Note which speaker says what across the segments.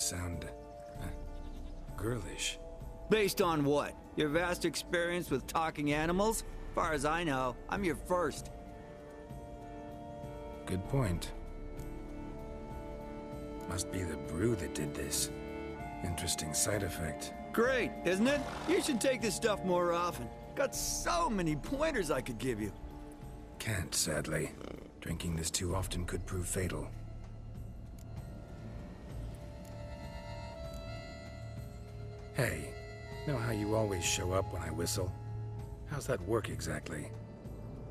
Speaker 1: sound... girlish.
Speaker 2: Based on what? Your vast experience with talking animals? Far as I know, I'm your first.
Speaker 1: Good point. Must be the brew that did this. Interesting side effect.
Speaker 2: Great, isn't it? You should take this stuff more often. Got so many pointers I could give you.
Speaker 1: Can't, sadly. Drinking this too often could prove fatal. Hey, know how you always show up when I whistle? How's that work exactly?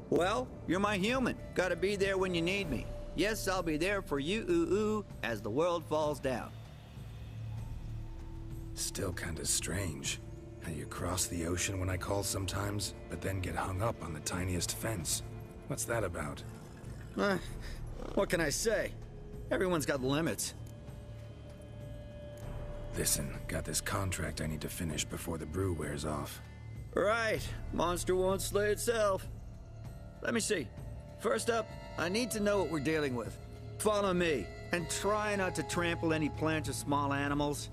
Speaker 2: Well, you're my human. Gotta be there when you need me. Yes, I'll be there for you, as the world falls down.
Speaker 1: Still kinda strange. How you cross the ocean when I call sometimes, but then get hung up on the tiniest fence. What's that about?
Speaker 2: What can I say? Everyone's got limits.
Speaker 1: Listen, got this contract I need to finish before the brew wears off.
Speaker 2: Right. Monster won't slay itself. Let me see. First up, I need to know what we're dealing with. Follow me, and try not to trample any plants or small animals.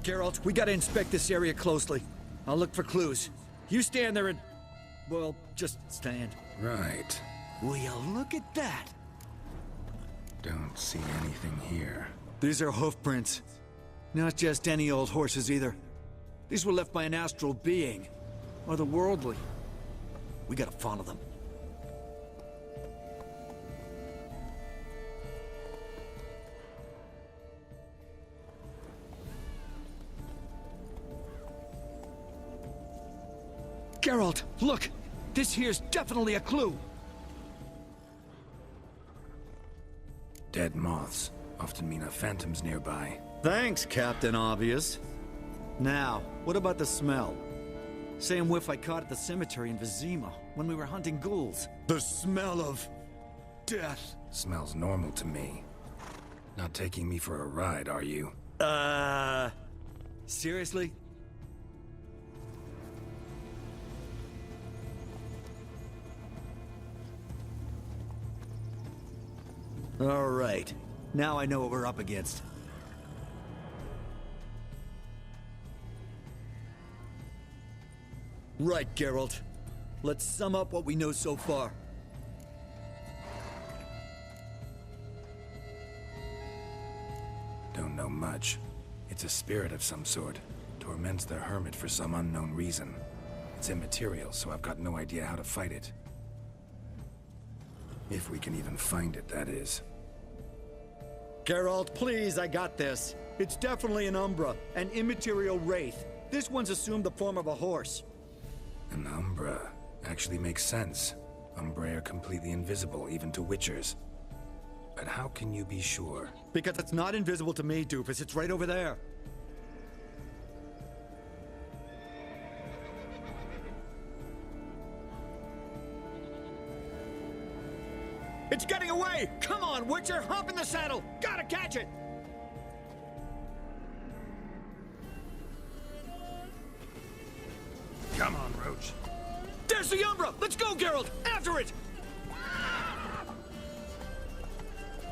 Speaker 2: Geralt, we gotta inspect this area closely. I'll look for clues. You stand there and... well, just stand.
Speaker 1: Right.
Speaker 2: Will you look at that?
Speaker 1: Don't see anything here.
Speaker 2: These are hoof prints. Not just any old horses either. These were left by an astral being. Otherworldly. We gotta follow them. Geralt, look! This here's definitely a clue!
Speaker 1: Dead moths often mean a phantom's nearby.
Speaker 2: Thanks, Captain Obvious. Now, what about the smell? Same whiff I caught at the cemetery in Vizima when we were hunting ghouls. The smell of... death.
Speaker 1: Smells normal to me. Not taking me for a ride, are you?
Speaker 2: Seriously? All right. Now I know what we're up against. Right, Geralt. Let's sum up what we know so far.
Speaker 1: Don't know much. It's a spirit of some sort. Torments the hermit for some unknown reason. It's immaterial, so I've got no idea how to fight it. If we can even find it, that is.
Speaker 2: Geralt, please, I got this. It's definitely an Umbra, an immaterial wraith. This one's assumed the form of a horse.
Speaker 1: An Umbra. Actually makes sense. Umbrae are completely invisible, even to Witchers. But how can you be sure?
Speaker 2: Because it's not invisible to me, doofus. It's right over there. It's getting away! Come on, Witcher! Hop in the saddle! Gotta catch it!
Speaker 1: Come on, Roach.
Speaker 2: There's the Umbra! Let's go, Geralt! After it!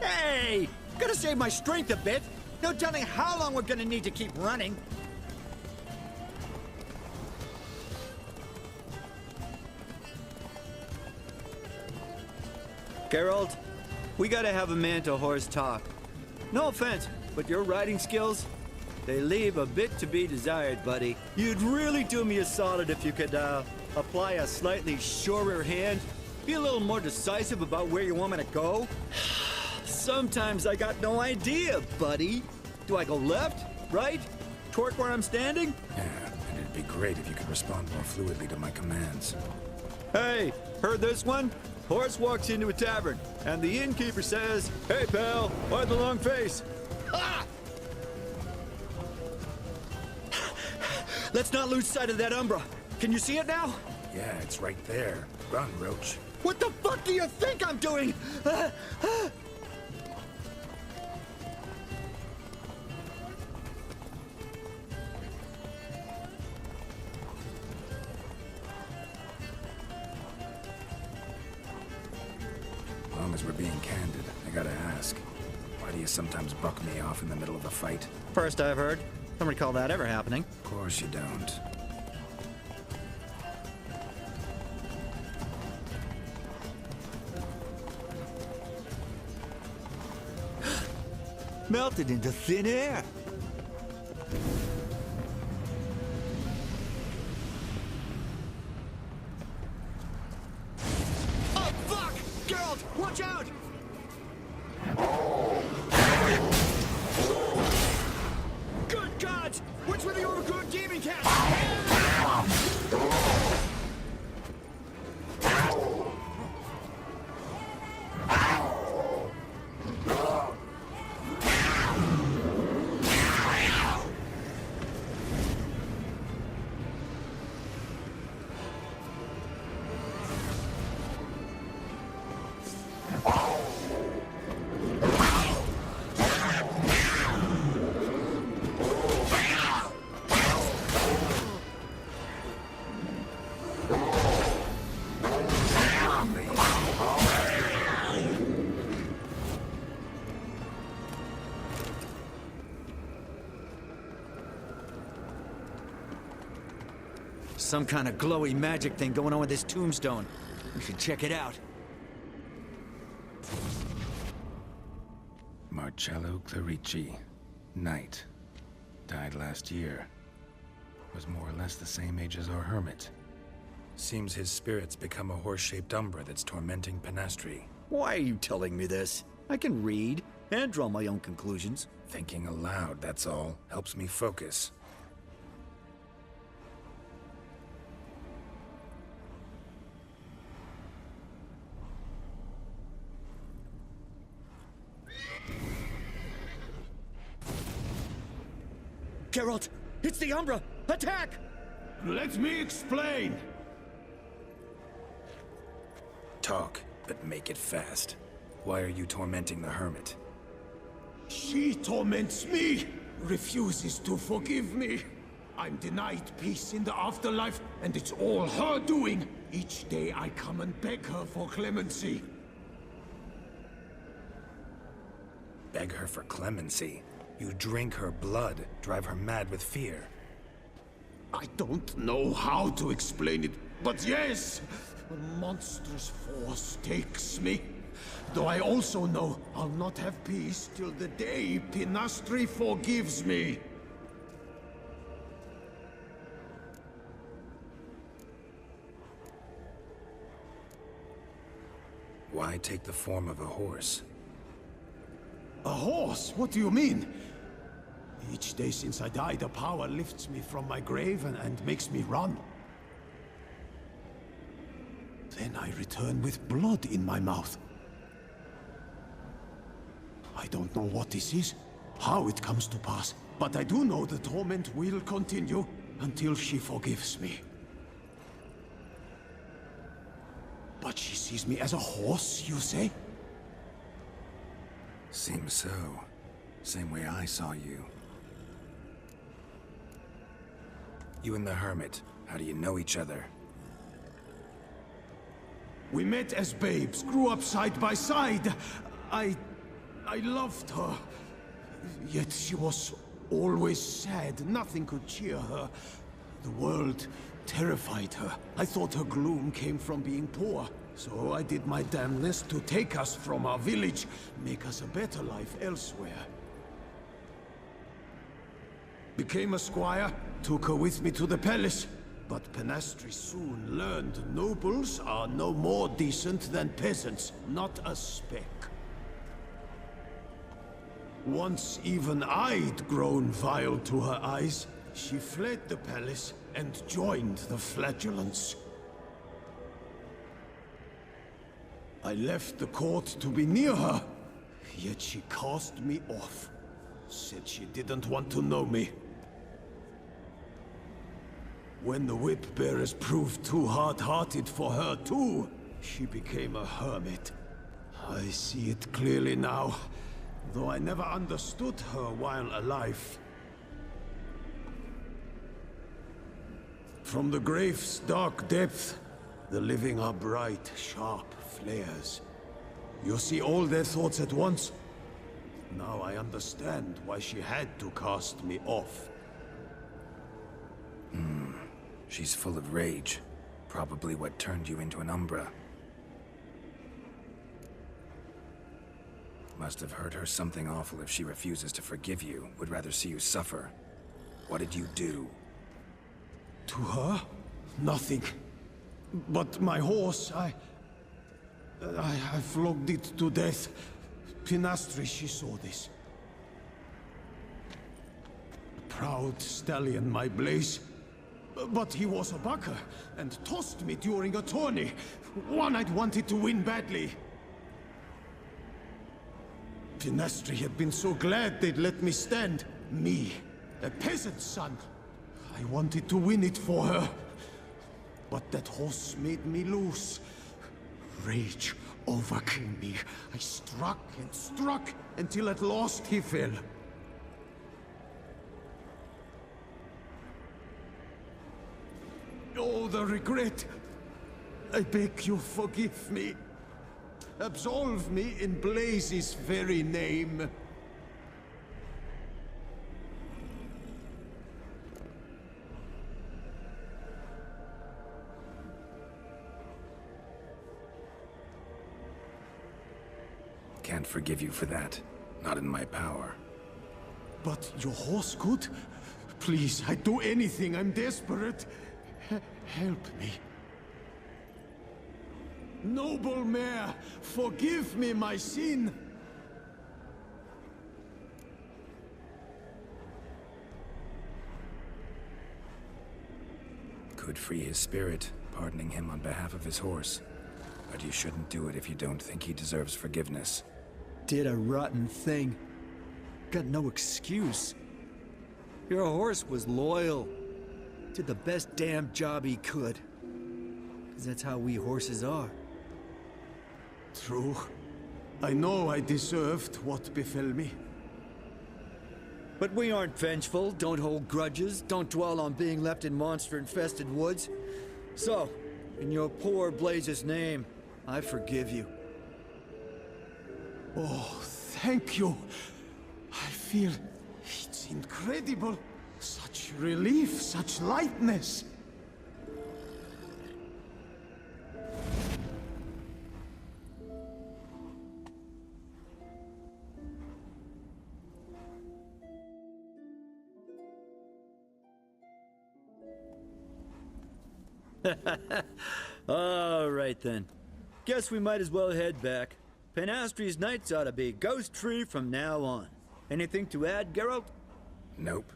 Speaker 2: Hey! Gotta save my strength a bit. No telling how long we're gonna need to keep running. Geralt, we gotta have a man-to-horse talk. No offense, but your riding skills, they leave a bit to be desired, buddy. You'd really do me a solid if you could, apply a slightly surer hand. Be a little more decisive about where you want me to go. Sometimes I got no idea, buddy. Do I go left, right, toward where I'm standing?
Speaker 1: Yeah, and it'd be great if you could respond more fluidly to my commands.
Speaker 2: Hey, heard this one? Horse walks into a tavern, and the innkeeper says, "Hey, pal, why the long face?" Ha! Let's not lose sight of that Umbra. Can you see it now?
Speaker 1: Yeah, it's right there. Run, Roach.
Speaker 2: What the fuck do you think I'm doing?
Speaker 1: long as we're being candid, I gotta ask. Why do you sometimes buck me off in the middle of a fight?
Speaker 2: First I've heard. Don't recall that ever happening.
Speaker 1: Of course you don't.
Speaker 2: Melted into thin air. Oh, fuck! Geralt, watch out! Good gods! Which were the overgrown gaming cats? Some kind of glowy magic thing going on with this tombstone. We should check it out.
Speaker 1: Marcello Clerici, Knight. Died last year. Was more or less the same age as our hermit. Seems his spirit's become a horse-shaped umbra that's tormenting Penastri.
Speaker 2: Why are you telling me this? I can read and draw my own conclusions.
Speaker 1: Thinking aloud, that's all. Helps me focus.
Speaker 2: Geralt, it's the Umbra! Attack!
Speaker 3: Let me explain.
Speaker 1: Talk, but make it fast. Why are you tormenting the hermit?
Speaker 3: She torments me, refuses to forgive me. I'm denied peace in the afterlife, and it's all her doing. Each day I come and beg her for clemency.
Speaker 1: Beg her for clemency? You drink her blood, drive her mad with fear.
Speaker 3: I don't know how to explain it, but yes, a monstrous force takes me. Though I also know I'll not have peace till the day Penastri forgives me.
Speaker 1: Why take the form of a horse?
Speaker 3: A horse? What do you mean? Each day since I died, a power lifts me from my grave and makes me run. Then I return with blood in my mouth. I don't know what this is, how it comes to pass, but I do know the torment will continue until she forgives me. But she sees me as a horse, you say?
Speaker 1: Seems so. Same way I saw you. You and the hermit, how do you know each other?
Speaker 3: We met as babes, grew up side by side. I loved her. Yet she was always sad. Nothing could cheer her. The world terrified her. I thought her gloom came from being poor. So I did my damnedest to take us from our village, make us a better life elsewhere. Became a squire, took her with me to the palace. But Penastri soon learned nobles are no more decent than peasants, not a speck. Once even I'd grown vile to her eyes, she fled the palace and joined the flagellants. I left the court to be near her, yet she cast me off. Said she didn't want to know me. When the whip-bearers proved too hard-hearted for her too, she became a hermit. I see it clearly now, though I never understood her while alive. From the grave's dark depth, the living are bright, sharp flares. You see all their thoughts at once? Now I understand why she had to cast me off.
Speaker 1: She's full of rage. Probably what turned you into an Umbra. Must have hurt her something awful if she refuses to forgive you, would rather see you suffer. What did you do?
Speaker 3: To her? Nothing. But my horse, I flogged it to death. Pinastri, she saw this. Proud stallion, my Blaze. But he was a bucker, and tossed me during a tourney. One I'd wanted to win badly. Pinastri had been so glad they'd let me stand. Me, a peasant's son. I wanted to win it for her. But that horse made me loose. Rage overcame me. I struck and struck until at last he fell. Oh, the regret. I beg you forgive me. Absolve me in Blaze's very name.
Speaker 1: Can't forgive you for that. Not in my power.
Speaker 3: But your horse could? Please, I'd do anything. I'm desperate. Help me. Noble mare, forgive me my sin.
Speaker 1: Could free his spirit, pardoning him on behalf of his horse. But you shouldn't do it if you don't think he deserves forgiveness.
Speaker 2: Did a rotten thing. Got no excuse. Your horse was loyal. Did the best damn job he could. 'Cause that's how we horses are.
Speaker 3: True. I know I deserved what befell me.
Speaker 2: But we aren't vengeful, don't hold grudges, don't dwell on being left in monster-infested woods. So, in your poor Blaze's name, I forgive you.
Speaker 3: Oh, thank you. I feel it's incredible. Such relief, such lightness.
Speaker 2: All right then. Guess we might as well head back. Panastri's nights ought to be ghost-free from now on. Anything to add, Geralt?
Speaker 1: Nope.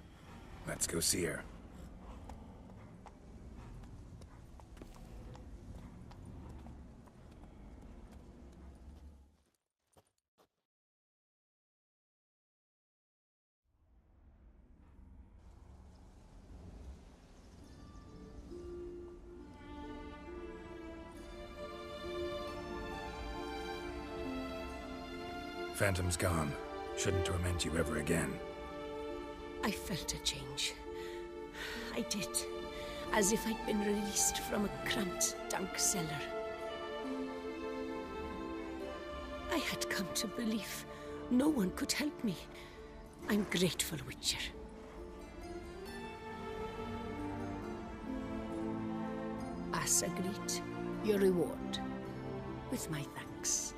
Speaker 1: Let's go see her. Phantom's gone. Shouldn't torment you ever again.
Speaker 4: I felt a change. I did. As if I'd been released from a cramped, dank cellar. I had come to believe no one could help me. I'm grateful, Witcher. As agreed, your reward. With my thanks.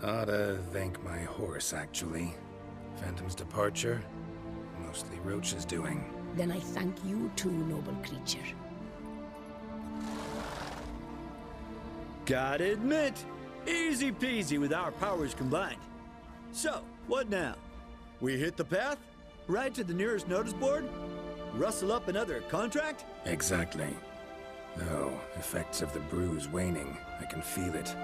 Speaker 1: Ought to thank my horse, actually. Phantom's departure, mostly Roach's doing.
Speaker 4: Then I thank you too, noble creature.
Speaker 2: Gotta admit, easy peasy with our powers combined. So, what now? We hit the path? Ride to the nearest notice board? Rustle up another contract?
Speaker 1: Exactly. Though, effects of the bruise waning. I can feel it.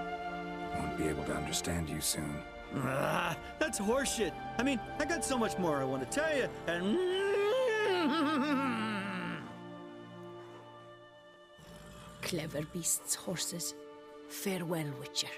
Speaker 1: Won't be able to understand you soon.
Speaker 2: Ah, that's horseshit. I mean, I got so much more I want to tell you, and...
Speaker 4: Clever beasts, horses. Farewell, Witcher.